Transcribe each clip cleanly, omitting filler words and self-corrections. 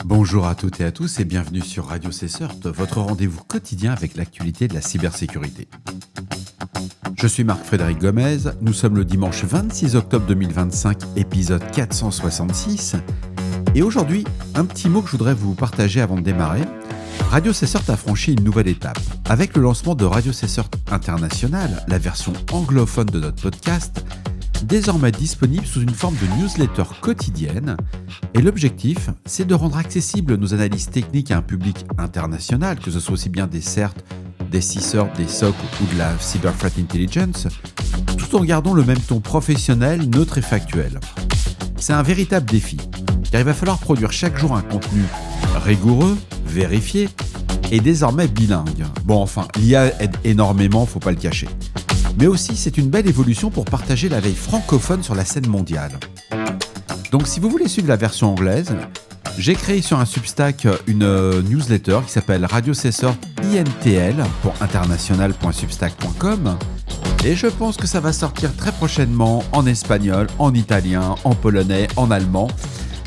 Bonjour à toutes et à tous et bienvenue sur Radio CSERT, votre rendez-vous quotidien avec l'actualité de la cybersécurité. Je suis Marc-Frédéric Gomez, nous sommes le dimanche 26 octobre 2025, épisode 466. Et aujourd'hui, un petit mot que je voudrais vous partager avant de démarrer. Radio CSERT a franchi une nouvelle étape. Avec le lancement de Radio CSERT International, la version anglophone de notre podcast, désormais disponible sous une forme de newsletter quotidienne. Et l'objectif, c'est de rendre accessibles nos analyses techniques à un public international, que ce soit aussi bien des CERT, des CISERT, des SOC ou de la Cyber Threat Intelligence, tout en gardant le même ton professionnel, neutre et factuel. C'est un véritable défi, car il va falloir produire chaque jour un contenu rigoureux, vérifié et désormais bilingue. Bon, enfin, l'IA aide énormément, faut pas le cacher. Mais aussi, c'est une belle évolution pour partager la veille francophone sur la scène mondiale. Donc, si vous voulez suivre la version anglaise, j'ai créé sur un Substack une newsletter qui s'appelle Radio CSERT INTL pour international.substack.com et je pense que ça va sortir très prochainement en espagnol, en italien, en polonais, en allemand.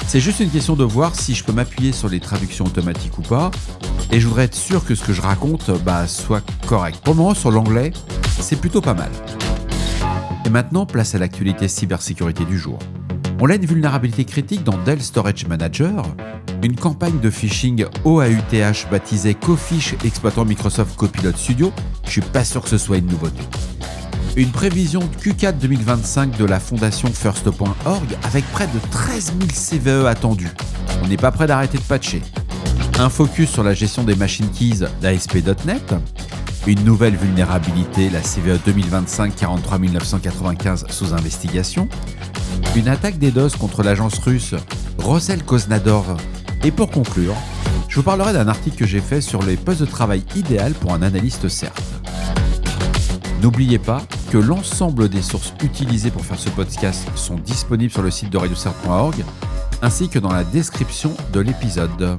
C'est juste une question de voir si je peux m'appuyer sur les traductions automatiques ou pas. Et je voudrais être sûr que ce que je raconte soit correct. Pour le moment, sur l'anglais, c'est plutôt pas mal. Et maintenant, place à l'actualité cybersécurité du jour. On a une vulnérabilité critique dans Dell Storage Manager, une campagne de phishing OAuth baptisée Cofish exploitant Microsoft Copilot Studio. Je suis pas sûr que ce soit une nouveauté. Une prévision Q4 2025 de la fondation First.org avec près de 13 000 CVE attendus. On n'est pas prêt d'arrêter de patcher. Un focus sur la gestion des machine keys d'ASP.NET. Une nouvelle vulnérabilité, la CVE 2025 43 995 sous investigation. Une attaque DDoS contre l'agence russe Roselkoznador. Et pour conclure, je vous parlerai d'un article que j'ai fait sur les postes de travail idéal pour un analyste CERT. N'oubliez pas que l'ensemble des sources utilisées pour faire ce podcast sont disponibles sur le site de radiocert.org ainsi que dans la description de l'épisode.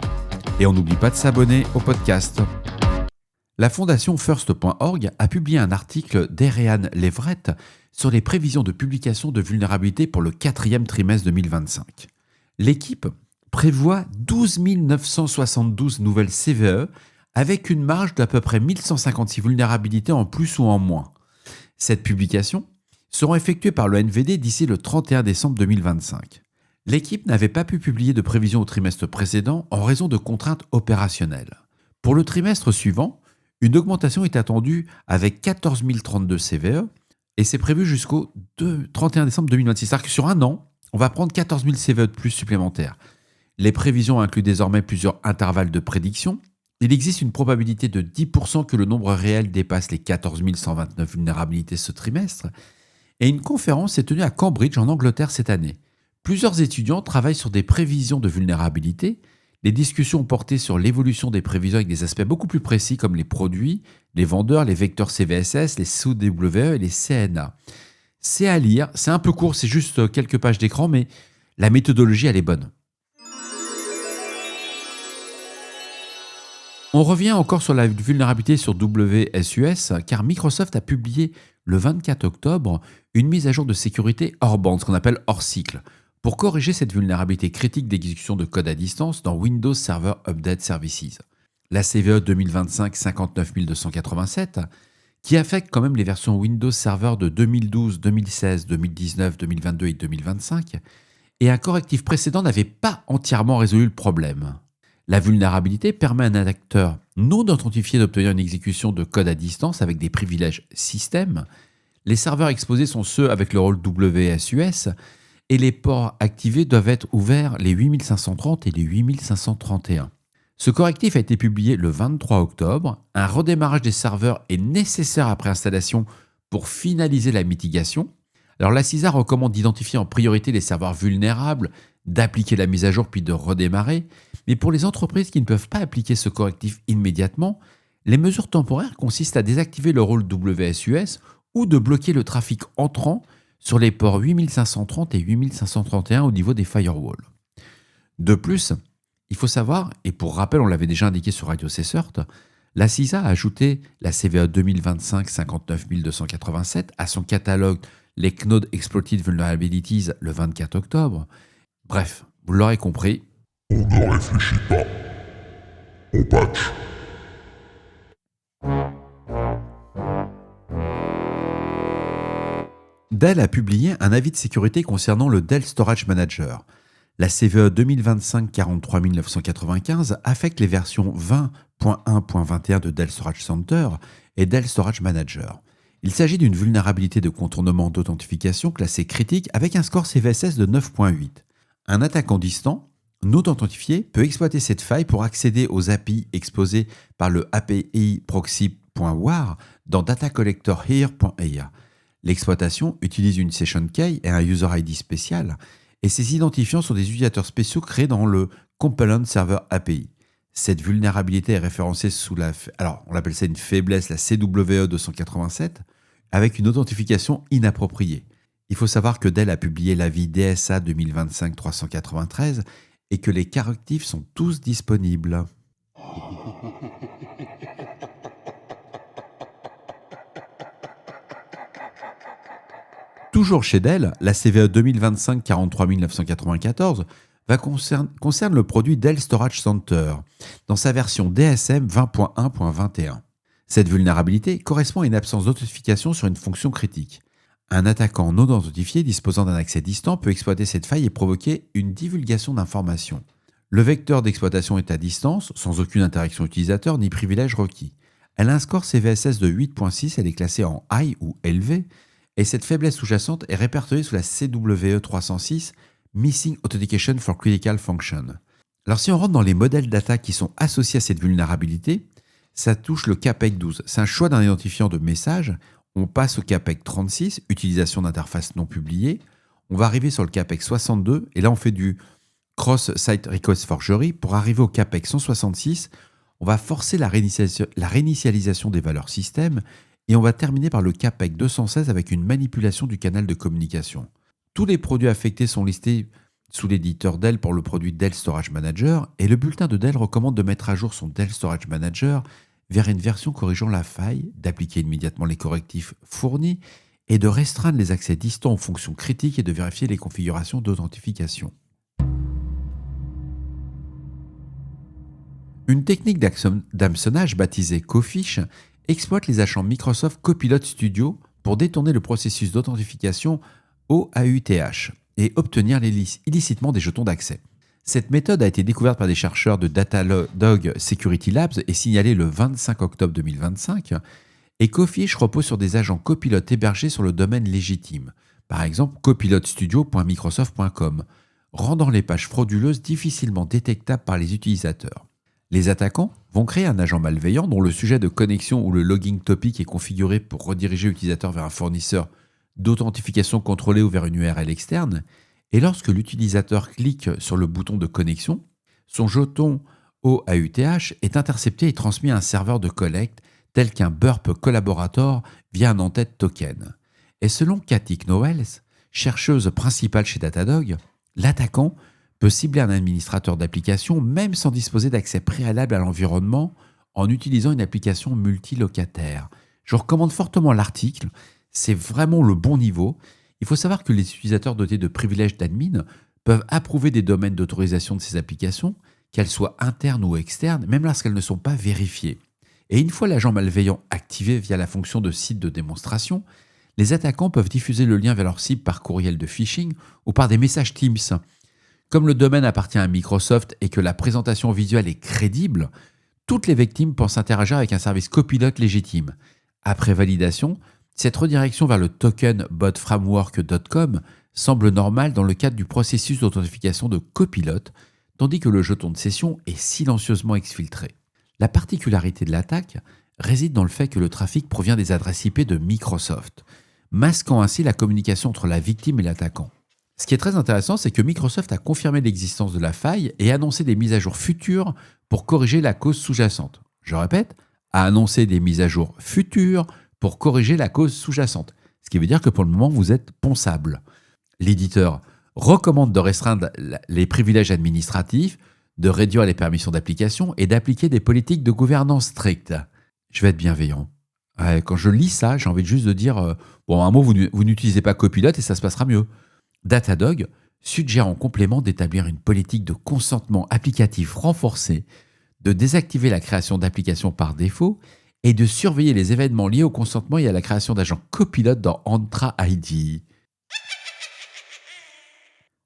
Et on n'oublie pas de s'abonner au podcast. La fondation First.org a publié un article d'Erean Leverett sur les prévisions de publication de vulnérabilités pour le 4e trimestre 2025. L'équipe prévoit 12 972 nouvelles CVE avec une marge d'à peu près 1156 vulnérabilités en plus ou en moins. Cette publication sera effectuée par le NVD d'ici le 31 décembre 2025. L'équipe n'avait pas pu publier de prévision au trimestre précédent en raison de contraintes opérationnelles. Pour le trimestre suivant, une augmentation est attendue avec 14 032 CVE et c'est prévu jusqu'au 31 décembre 2026. C'est-à-dire que sur un an, on va prendre 14 000 CVE de plus supplémentaires. Les prévisions incluent désormais plusieurs intervalles de prédiction. Il existe une probabilité de 10% que le nombre réel dépasse les 14 129 vulnérabilités ce trimestre. Et une conférence s'est tenue à Cambridge en Angleterre cette année. Plusieurs étudiants travaillent sur des prévisions de vulnérabilité. Les discussions ont porté sur l'évolution des prévisions avec des aspects beaucoup plus précis comme les produits, les vendeurs, les vecteurs CVSS, les COWE et les CNA. C'est à lire, c'est un peu court, c'est juste quelques pages d'écran, mais la méthodologie, elle est bonne. On revient encore sur la vulnérabilité sur WSUS, car Microsoft a publié le 24 octobre une mise à jour de sécurité hors bande, ce qu'on appelle hors cycle, pour corriger cette vulnérabilité critique d'exécution de code à distance dans Windows Server Update Services. La CVE 2025 59 287, qui affecte quand même les versions Windows Server de 2012, 2016, 2019, 2022 et 2025, et un correctif précédent n'avait pas entièrement résolu le problème. La vulnérabilité permet à un acteur non authentifié d'obtenir une exécution de code à distance avec des privilèges système. Les serveurs exposés sont ceux avec le rôle WSUS et les ports activés doivent être ouverts les 8530 et les 8531. Ce correctif a été publié le 23 octobre. Un redémarrage des serveurs est nécessaire après installation pour finaliser la mitigation. Alors la CISA recommande d'identifier en priorité les serveurs vulnérables, d'appliquer la mise à jour puis de redémarrer. Mais pour les entreprises qui ne peuvent pas appliquer ce correctif immédiatement, les mesures temporaires consistent à désactiver le rôle WSUS ou de bloquer le trafic entrant sur les ports 8530 et 8531 au niveau des firewalls. De plus, il faut savoir, et pour rappel, on l'avait déjà indiqué sur Radio CSERT, la CISA a ajouté la CVE 2025 59 287 à son catalogue les Cloud Exploited Vulnerabilities le 24 octobre. Bref, vous l'aurez compris, On ne réfléchit pas, on patch. Dell a publié un avis de sécurité concernant le Dell Storage Manager. La CVE 2025-43995 affecte les versions 20.1.21 de Dell Storage Center et Dell Storage Manager. Il s'agit d'une vulnérabilité de contournement d'authentification classée critique avec un score CVSS de 9.8. Un attaquant distant, non authentifié, peut exploiter cette faille pour accéder aux API exposés par le API proxy.war dans datacollectorhere.ia. L'exploitation utilise une session key et un user ID spécial, et ces identifiants sont des utilisateurs spéciaux créés dans le Component Server API. Cette vulnérabilité est référencée sous on appelle ça une faiblesse, la CWE 287, avec une authentification inappropriée. Il faut savoir que Dell a publié l'avis DSA 2025-393 et que les correctifs sont tous disponibles. Toujours chez Dell, la CVE 2025-43994 concerne le produit Dell Storage Center dans sa version DSM 20.1.21. Cette vulnérabilité correspond à une absence d'authentification sur une fonction critique. Un attaquant non authentifié disposant d'un accès distant peut exploiter cette faille et provoquer une divulgation d'informations. Le vecteur d'exploitation est à distance, sans aucune interaction utilisateur ni privilège requis. Elle a un score CVSS de 8.6, elle est classée en high ou élevé, et cette faiblesse sous-jacente est répertoriée sous la CWE 306 Missing Authentication for Critical Function. Alors si on rentre dans les modèles d'attaque qui sont associés à cette vulnérabilité, ça touche le CAPEC 12. C'est un choix d'un identifiant de message. On passe au CAPEC 36, utilisation d'interface non publiée. On va arriver sur le CAPEC 62, et là on fait du Cross-Site Request Forgery. Pour arriver au CAPEC 166, on va forcer la réinitialisation des valeurs système, et on va terminer par le CAPEC 216 avec une manipulation du canal de communication. Tous les produits affectés sont listés sous l'éditeur Dell pour le produit Dell Storage Manager, et le bulletin de Dell recommande de mettre à jour son Dell Storage Manager vers une version corrigeant la faille, d'appliquer immédiatement les correctifs fournis et de restreindre les accès distants aux fonctions critiques et de vérifier les configurations d'authentification. Une technique d'hameçonnage baptisée Cofish exploite les agents Microsoft Copilot Studio pour détourner le processus d'authentification OAuth et obtenir illicitement des jetons d'accès. Cette méthode a été découverte par des chercheurs de Datadog Security Labs et signalée le 25 octobre 2025, et Cofish repose sur des agents Copilot hébergés sur le domaine légitime, par exemple copilotstudio.microsoft.com, rendant les pages frauduleuses difficilement détectables par les utilisateurs. Les attaquants vont créer un agent malveillant dont le sujet de connexion ou le logging topic est configuré pour rediriger l'utilisateur vers un fournisseur d'authentification contrôlée ou vers une URL externe, et lorsque l'utilisateur clique sur le bouton de connexion, son jeton OAuth est intercepté et transmis à un serveur de collecte tel qu'un Burp Collaborator via un en-tête token. Et selon Cathy Knowles, chercheuse principale chez Datadog, l'attaquant peut cibler un administrateur d'application même sans disposer d'accès préalable à l'environnement en utilisant une application multilocataire. Je recommande fortement l'article, c'est vraiment le bon niveau. Il faut savoir que les utilisateurs dotés de privilèges d'admin peuvent approuver des domaines d'autorisation de ces applications, qu'elles soient internes ou externes, même lorsqu'elles ne sont pas vérifiées. Et une fois l'agent malveillant activé via la fonction de site de démonstration, les attaquants peuvent diffuser le lien vers leur cible par courriel de phishing ou par des messages Teams. Comme le domaine appartient à Microsoft et que la présentation visuelle est crédible, toutes les victimes pensent interagir avec un service copilote légitime. Après validation, cette redirection vers le token botframework.com semble normale dans le cadre du processus d'authentification de copilote, tandis que le jeton de session est silencieusement exfiltré. La particularité de l'attaque réside dans le fait que le trafic provient des adresses IP de Microsoft, masquant ainsi la communication entre la victime et l'attaquant. Ce qui est très intéressant, c'est que Microsoft a confirmé l'existence de la faille et annoncé des mises à jour futures pour corriger la cause sous-jacente. Je répète, a annoncé des mises à jour futures pour corriger la cause sous-jacente. Ce qui veut dire que pour le moment, vous êtes ponçable. L'éditeur recommande de restreindre les privilèges administratifs, de réduire les permissions d'application et d'appliquer des politiques de gouvernance strictes. Je vais être bienveillant. Quand je lis ça, j'ai envie juste de dire un mot, vous n'utilisez pas Copilot et ça se passera mieux. Datadog suggère en complément d'établir une politique de consentement applicatif renforcée, de désactiver la création d'applications par défaut et de surveiller les événements liés au consentement et à la création d'agents copilotes dans Entra ID.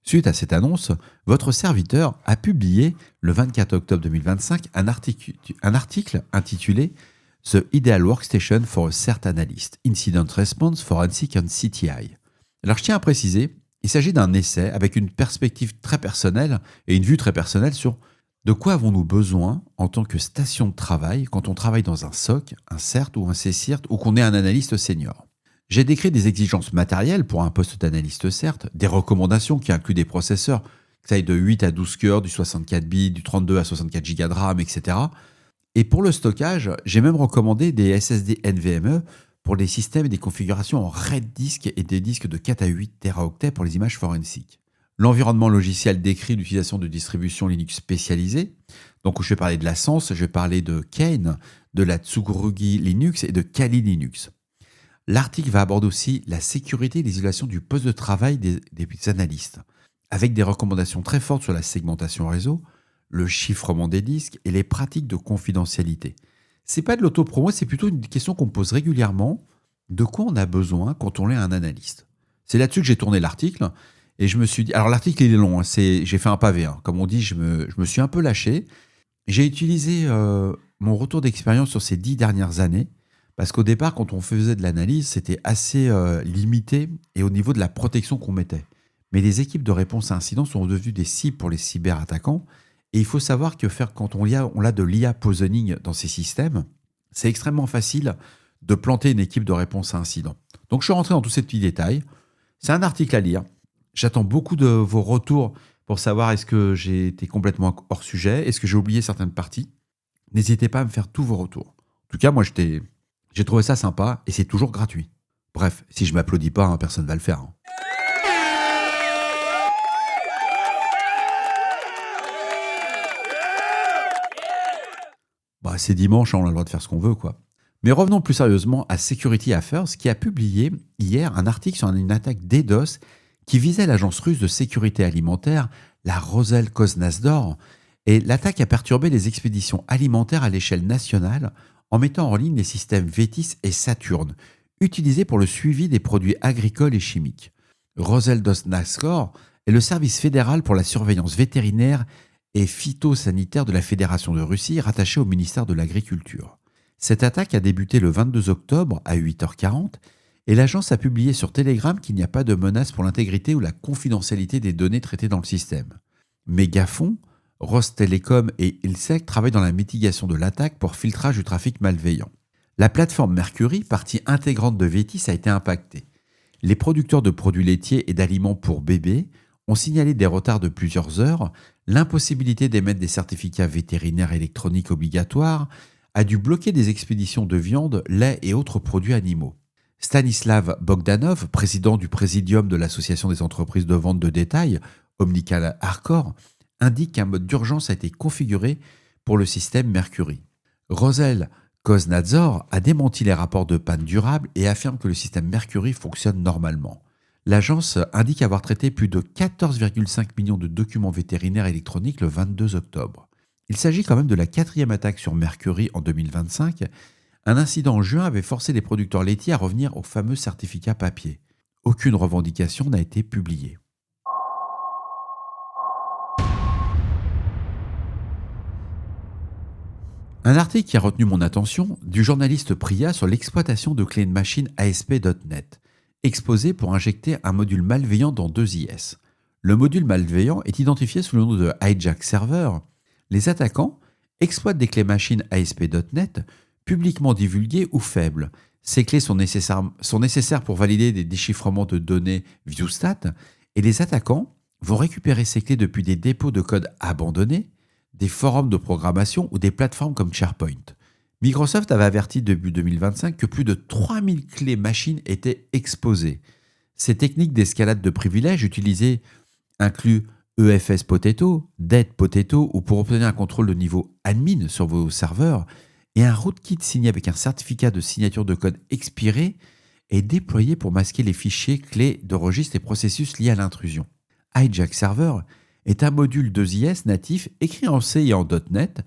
Suite à cette annonce, votre serviteur a publié le 24 octobre 2025 un article intitulé The Ideal Workstation for a CERT Analyst, Incident Response Forensic and CTI. Alors je tiens à préciser, il s'agit d'un essai avec une perspective très personnelle et une vue très personnelle sur de quoi avons-nous besoin en tant que station de travail quand on travaille dans un SOC, un CERT ou un CSIRT ou qu'on est un analyste senior. J'ai décrit des exigences matérielles pour un poste d'analyste CERT, des recommandations qui incluent des processeurs, que ça aille de 8 à 12 cœurs, du 64 bits, du 32 à 64 Go de RAM, etc. Et pour le stockage, j'ai même recommandé des SSD NVMe pour des systèmes et des configurations en RAID disk et des disques de 4 à 8 Teraoctets pour les images forensiques. L'environnement logiciel décrit l'utilisation de distributions Linux spécialisées. Donc je vais parler de la Sense, je vais parler de Kane, de la Tsurugi Linux et de Kali Linux. L'article va aborder aussi la sécurité et l'isolation du poste de travail des analystes, avec des recommandations très fortes sur la segmentation réseau, le chiffrement des disques et les pratiques de confidentialité. C'est pas de l'autopromo, c'est plutôt une question qu'on me pose régulièrement. De quoi on a besoin quand on est un analyste? C'est là-dessus que j'ai tourné l'article et je me suis dit... Alors l'article il est long, j'ai fait un pavé. Comme on dit, je me suis un peu lâché. J'ai utilisé mon retour d'expérience sur ces 10 dernières années. Parce qu'au départ, quand on faisait de l'analyse, c'était assez limité et au niveau de la protection qu'on mettait. Mais les équipes de réponse à incidents sont devenues des cibles pour les cyberattaquants. Et il faut savoir que quand on a de l'IA poisoning dans ces systèmes, c'est extrêmement facile de planter une équipe de réponse à incidents. Donc je suis rentré dans tous ces petits détails. C'est un article à lire. J'attends beaucoup de vos retours pour savoir est-ce que j'ai été complètement hors sujet, est-ce que j'ai oublié certaines parties. N'hésitez pas à me faire tous vos retours. En tout cas, moi, j'ai trouvé ça sympa et c'est toujours gratuit. Bref, si je m'applaudis pas, personne ne va le faire. C'est dimanche, on a le droit de faire ce qu'on veut, quoi. Mais revenons plus sérieusement à Security Affairs, qui a publié hier un article sur une attaque DDoS qui visait l'agence russe de sécurité alimentaire, la Roselkozhnadzor, et l'attaque a perturbé les expéditions alimentaires à l'échelle nationale en mettant en ligne les systèmes Vetis et Saturn, utilisés pour le suivi des produits agricoles et chimiques. Roselkozhnadzor est le service fédéral pour la surveillance vétérinaire et phytosanitaire de la Fédération de Russie, rattaché au ministère de l'Agriculture. Cette attaque a débuté le 22 octobre à 8h40 et l'agence a publié sur Telegram qu'il n'y a pas de menace pour l'intégrité ou la confidentialité des données traitées dans le système. Megafon, Rostelecom et Ilsec travaillent dans la mitigation de l'attaque pour filtrage du trafic malveillant. La plateforme Mercury, partie intégrante de Vetis, a été impactée. Les producteurs de produits laitiers et d'aliments pour bébés ont signalé des retards de plusieurs heures, l'impossibilité d'émettre des certificats vétérinaires électroniques obligatoires a dû bloquer des expéditions de viande, lait et autres produits animaux. Stanislav Bogdanov, président du présidium de l'Association des entreprises de vente de détail, Omnical Hardcore, indique qu'un mode d'urgence a été configuré pour le système Mercury. Roselkozhnadzor a démenti les rapports de panne durable et affirme que le système Mercury fonctionne normalement. L'agence indique avoir traité plus de 14,5 millions de documents vétérinaires électroniques le 22 octobre. Il s'agit quand même de la 4e attaque sur Mercury en 2025. Un incident en juin avait forcé les producteurs laitiers à revenir au fameux certificat papier. Aucune revendication n'a été publiée. Un article qui a retenu mon attention du journaliste Priya sur l'exploitation de clés de machine ASP.NET, exposé pour injecter un module malveillant dans 2IS. Le module malveillant est identifié sous le nom de Hijack Server. Les attaquants exploitent des clés machines ASP.NET publiquement divulguées ou faibles. Ces clés sont nécessaires pour valider des déchiffrements de données ViewStat et les attaquants vont récupérer ces clés depuis des dépôts de code abandonnés, des forums de programmation ou des plateformes comme SharePoint. Microsoft avait averti début 2025 que plus de 3000 clés machines étaient exposées. Ces techniques d'escalade de privilèges utilisées incluent EFS Potato, Dead Potato ou pour obtenir un contrôle de niveau admin sur vos serveurs et un rootkit signé avec un certificat de signature de code expiré est déployé pour masquer les fichiers clés de registres et processus liés à l'intrusion. Hijack Server est un module 2IS natif écrit en C et en .NET.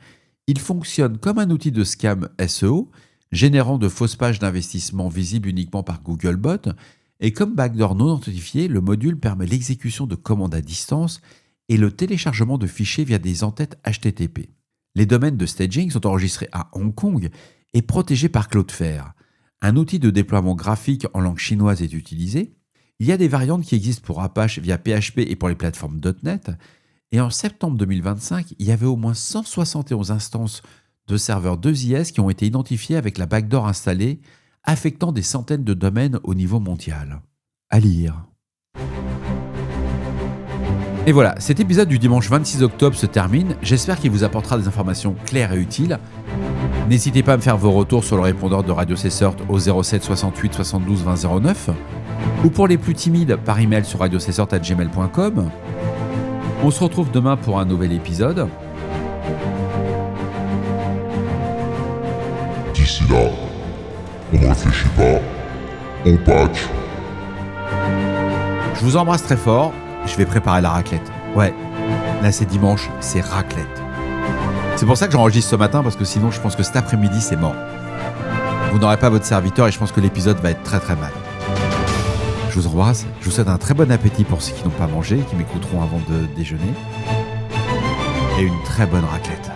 Il fonctionne comme un outil de scam SEO, générant de fausses pages d'investissement visibles uniquement par Googlebot. Et comme backdoor non authentifié, le module permet l'exécution de commandes à distance et le téléchargement de fichiers via des entêtes HTTP. Les domaines de staging sont enregistrés à Hong Kong et protégés par Cloudflare. Un outil de déploiement graphique en langue chinoise est utilisé. Il y a des variantes qui existent pour Apache via PHP et pour les plateformes .NET. Et en septembre 2025, il y avait au moins 171 instances de serveurs 2IS qui ont été identifiées avec la backdoor installée, affectant des centaines de domaines au niveau mondial. À lire. Et voilà, cet épisode du dimanche 26 octobre se termine. J'espère qu'il vous apportera des informations claires et utiles. N'hésitez pas à me faire vos retours sur le répondeur de Radio CSERT au 07 68 72 20 09 ou pour les plus timides par email sur radiocessort@gmail.com. On se retrouve demain pour un nouvel épisode. D'ici là, on ne réfléchit pas, on patch. Je vous embrasse très fort. Je vais préparer la raclette. Ouais, là c'est dimanche, c'est raclette. C'est pour ça que j'enregistre ce matin, parce que sinon je pense que cet après-midi c'est mort. Vous n'aurez pas votre serviteur et je pense que l'épisode va être très très mal. Je vous embrasse, je vous souhaite un très bon appétit pour ceux qui n'ont pas mangé, qui m'écouteront avant de déjeuner. Et une très bonne raclette.